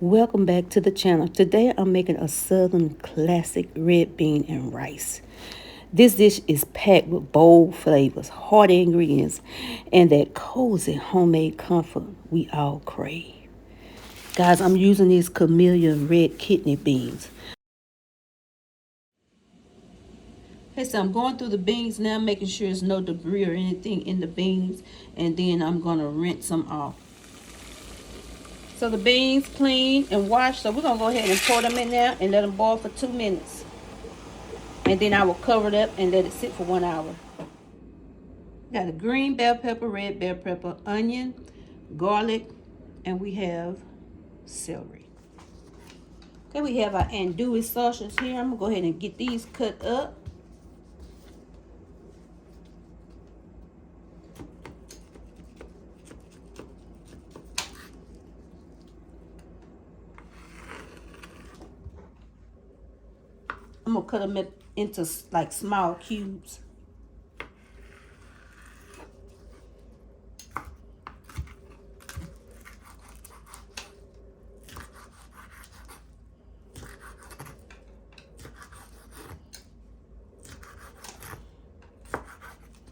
Welcome back to the channel. Today I'm making a southern classic red bean and rice. This dish is packed with bold flavors, hearty ingredients, and that cozy homemade comfort we all crave. Guys, I'm using these camellia red kidney beans. Okay, so I'm going through the beans now, making sure there's no debris or anything in the beans, and then I'm going to rinse them off. So the beans clean and washed, so we're going to go ahead and pour them in there and let them boil for 2 minutes. And then I will cover it up and let it sit for 1 hour. Got a green bell pepper, red bell pepper, onion, garlic, and we have celery. Okay, we have our andouille sausage here. I'm going to go ahead and get these cut up. I'm going to cut them into like small cubes.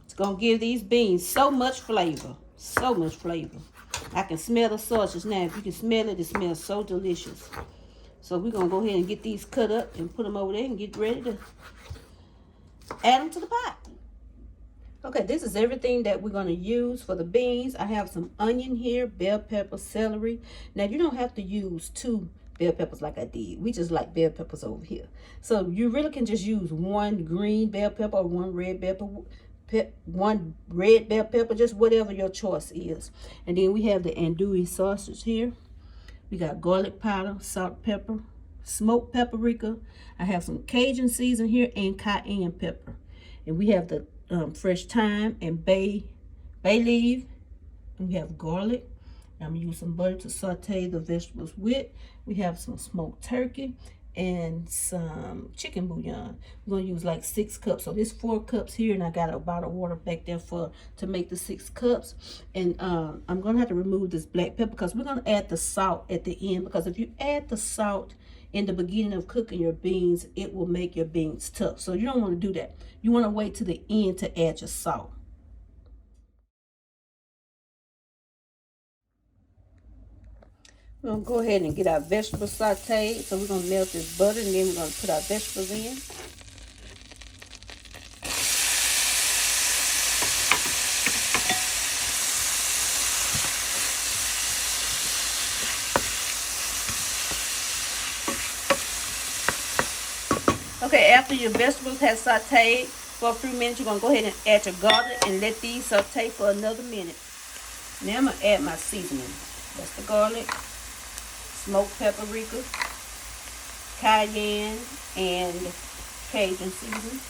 It's going to give these beans so much flavor. So much flavor. I can smell the sausage now. If you can smell it, it smells so delicious. So we're going to go ahead and get these cut up and put them over there and get ready to add them to the pot. Okay, this is everything that we're going to use for the beans. I have some onion here, bell pepper, celery. Now, you don't have to use 2 bell peppers like I did. We just like bell peppers over here. So you really can just use 1 green bell pepper or 1 red bell pepper. 1 red bell pepper, just whatever your choice is. And then we have the andouille sausage here. We got garlic powder, salt, pepper, smoked paprika. I have some Cajun season here and cayenne pepper. And we have the fresh thyme and bay leaf. And we have garlic. I'm going to use some butter to saute the vegetables with. We have some smoked turkey and some chicken bouillon. We're going to use like 6 cups. So there's 4 cups here, and I got a bottle of water back there to make the 6 cups. And I'm going to have to remove this black pepper because we're going to add the salt at the end, because if you add the salt in the beginning of cooking your beans, it will make your beans tough. So you don't want to do that. You want to wait to the end to add your salt. We're going to go ahead and get our vegetables sauteed. So we're going to melt this butter, and then we're going to put our vegetables in. Okay, after your vegetables have sauteed for a few minutes, you're going to go ahead and add your garlic and let these saute for another minute. Now I'm going to add my seasoning. That's the garlic, smoked paprika, cayenne, and Cajun seasoning.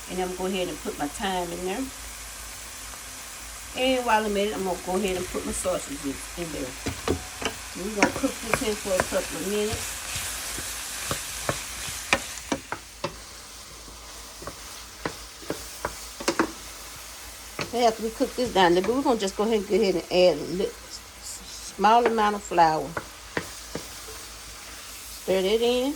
And I'm going to go ahead and put my thyme in there. And while I'm at it, I'm going to go ahead and put my sausages in there. And we're going to cook this in for a couple of minutes. After we cook this down, we're going to just go ahead and add a small amount of flour. Stir that in.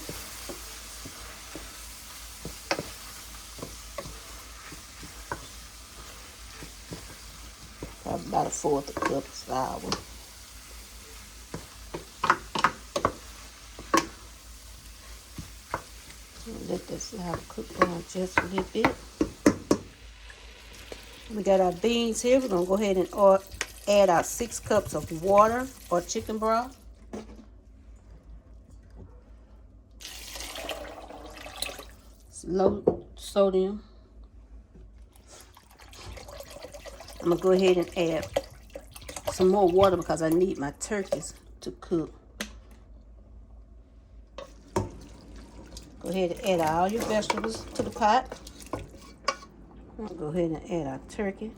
Probably about 1/4 cup of flour. Let this flour cook down just a little bit. We got our beans here. We're going to go ahead and add our 6 cups of water or chicken broth. It's low sodium. I'm going to go ahead and add some more water because I need my turkeys to cook. Go ahead and add all your vegetables to the pot. I'm going to go ahead and add our turkey.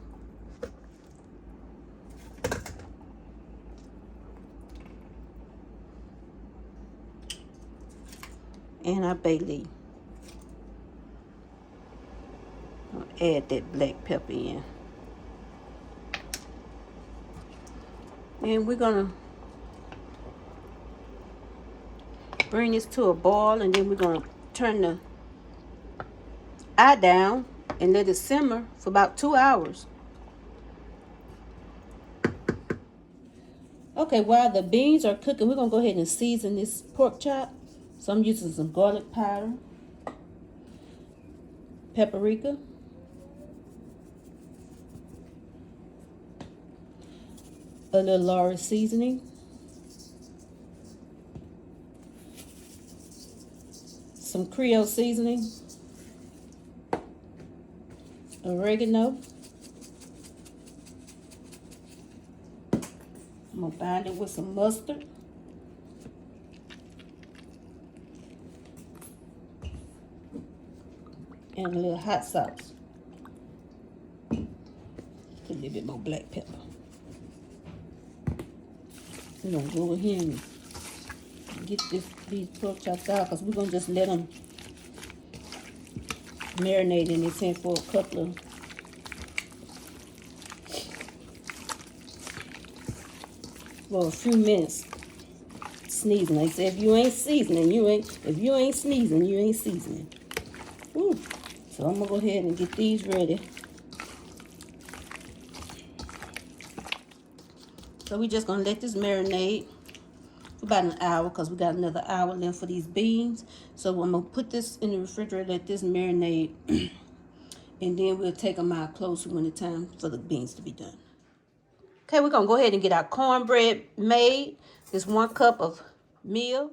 And our bay leaf. I'll add that black pepper in. And we're going to Bring this to a boil, and then we're going to turn the eye down and let it simmer for about 2 hours. Okay, while the beans are cooking, we're going to go ahead and season this pork chop. So I'm using some garlic powder, paprika, a little Laura seasoning, some Creole seasoning, oregano. I'm going to bind it with some mustard. And a little hot sauce. Put a little bit more black pepper. We're going to go over here and get these pork chops out, because we're going to just let them marinate in this here for a few minutes. Sneezing. Like I said, if you ain't seasoning, if you ain't sneezing, you ain't seasoning. Woo. So I'm gonna go ahead and get these ready. So we just gonna let this marinate for about an hour, because we got another hour left for these beans. So I'm gonna put this in the refrigerator, let this marinate, and then we'll take them out closer when it's time for the beans to be done. Okay, we're gonna go ahead and get our cornbread made. This 1 cup of meal,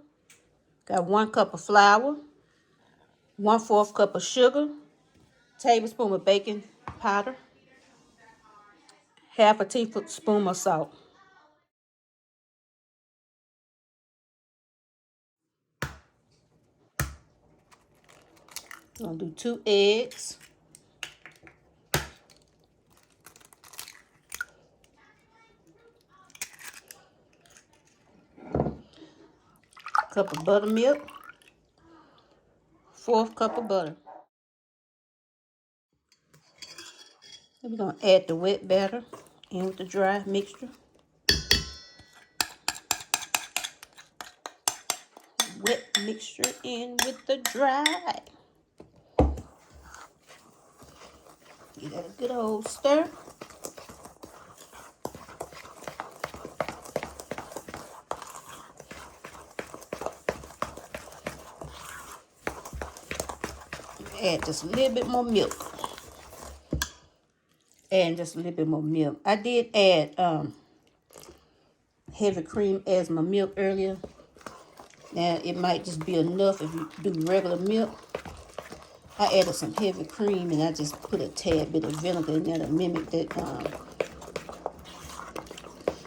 got 1 cup of flour, 1/4 cup of sugar, tablespoon of baking powder, 1/2 teaspoon of salt. I'm gonna do 2 eggs, a cup of buttermilk, 1/4 cup of butter. Then we're gonna add the wet batter in with the dry mixture. Wet mixture in with the dry. Give that a good old stir. Add just a little bit more milk. And just a little bit more milk. I did add heavy cream as my milk earlier. Now it might just be enough if you do regular milk. I added some heavy cream, and I just put a tad bit of vinegar in there to mimic that,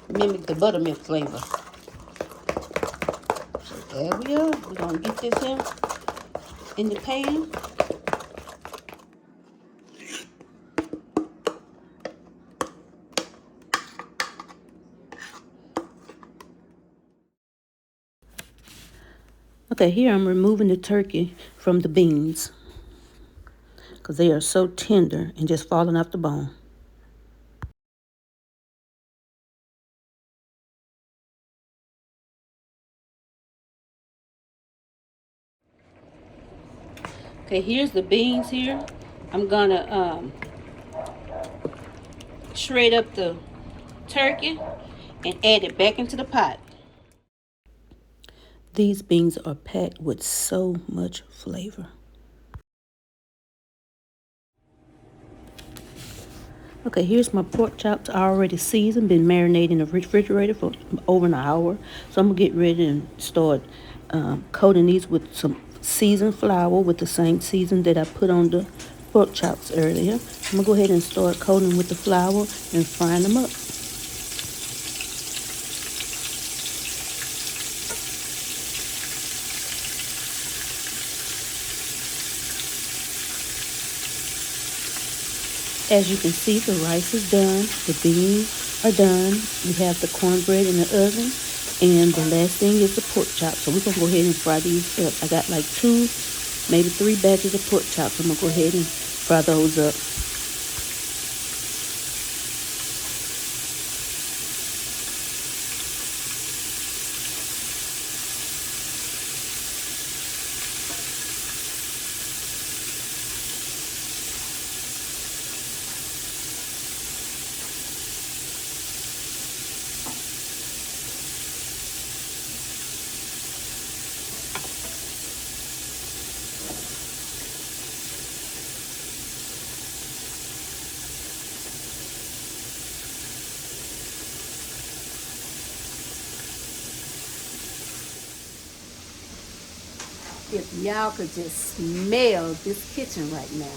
mimic the buttermilk flavor. So there we are. We're gonna get this in the pan. Okay, here I'm removing the turkey from the beans, because they are so tender and just falling off the bone. Okay, here's the beans here. I'm gonna shred up the turkey and add it back into the pot. These beans are packed with so much flavor. Okay, here's my pork chops already seasoned, been marinated in the refrigerator for over an hour. So I'm gonna get ready and start coating these with some seasoned flour with the same season that I put on the pork chops earlier. I'm gonna go ahead and start coating with the flour and frying them up. As you can see, the rice is done, the beans are done, we have the cornbread in the oven, and the last thing is the pork chops. So we're going to go ahead and fry these up. I got like 2, maybe 3 batches of pork chops. I'm going to go ahead and fry those up. If y'all could just smell this kitchen right now.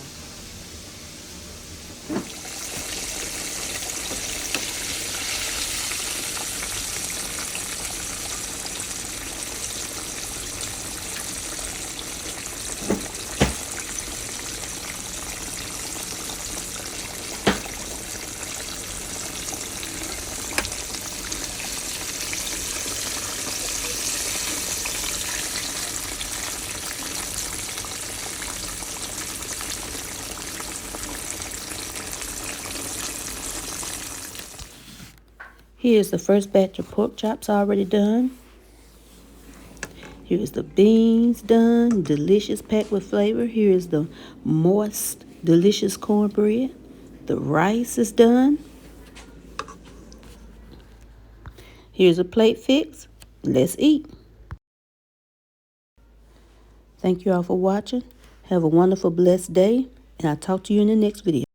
Here's the first batch of pork chops already done. Here's the beans done, delicious, packed with flavor. Here's the moist, delicious cornbread. The rice is done. Here's a plate fix. Let's eat. Thank you all for watching. Have a wonderful, blessed day, and I'll talk to you in the next video.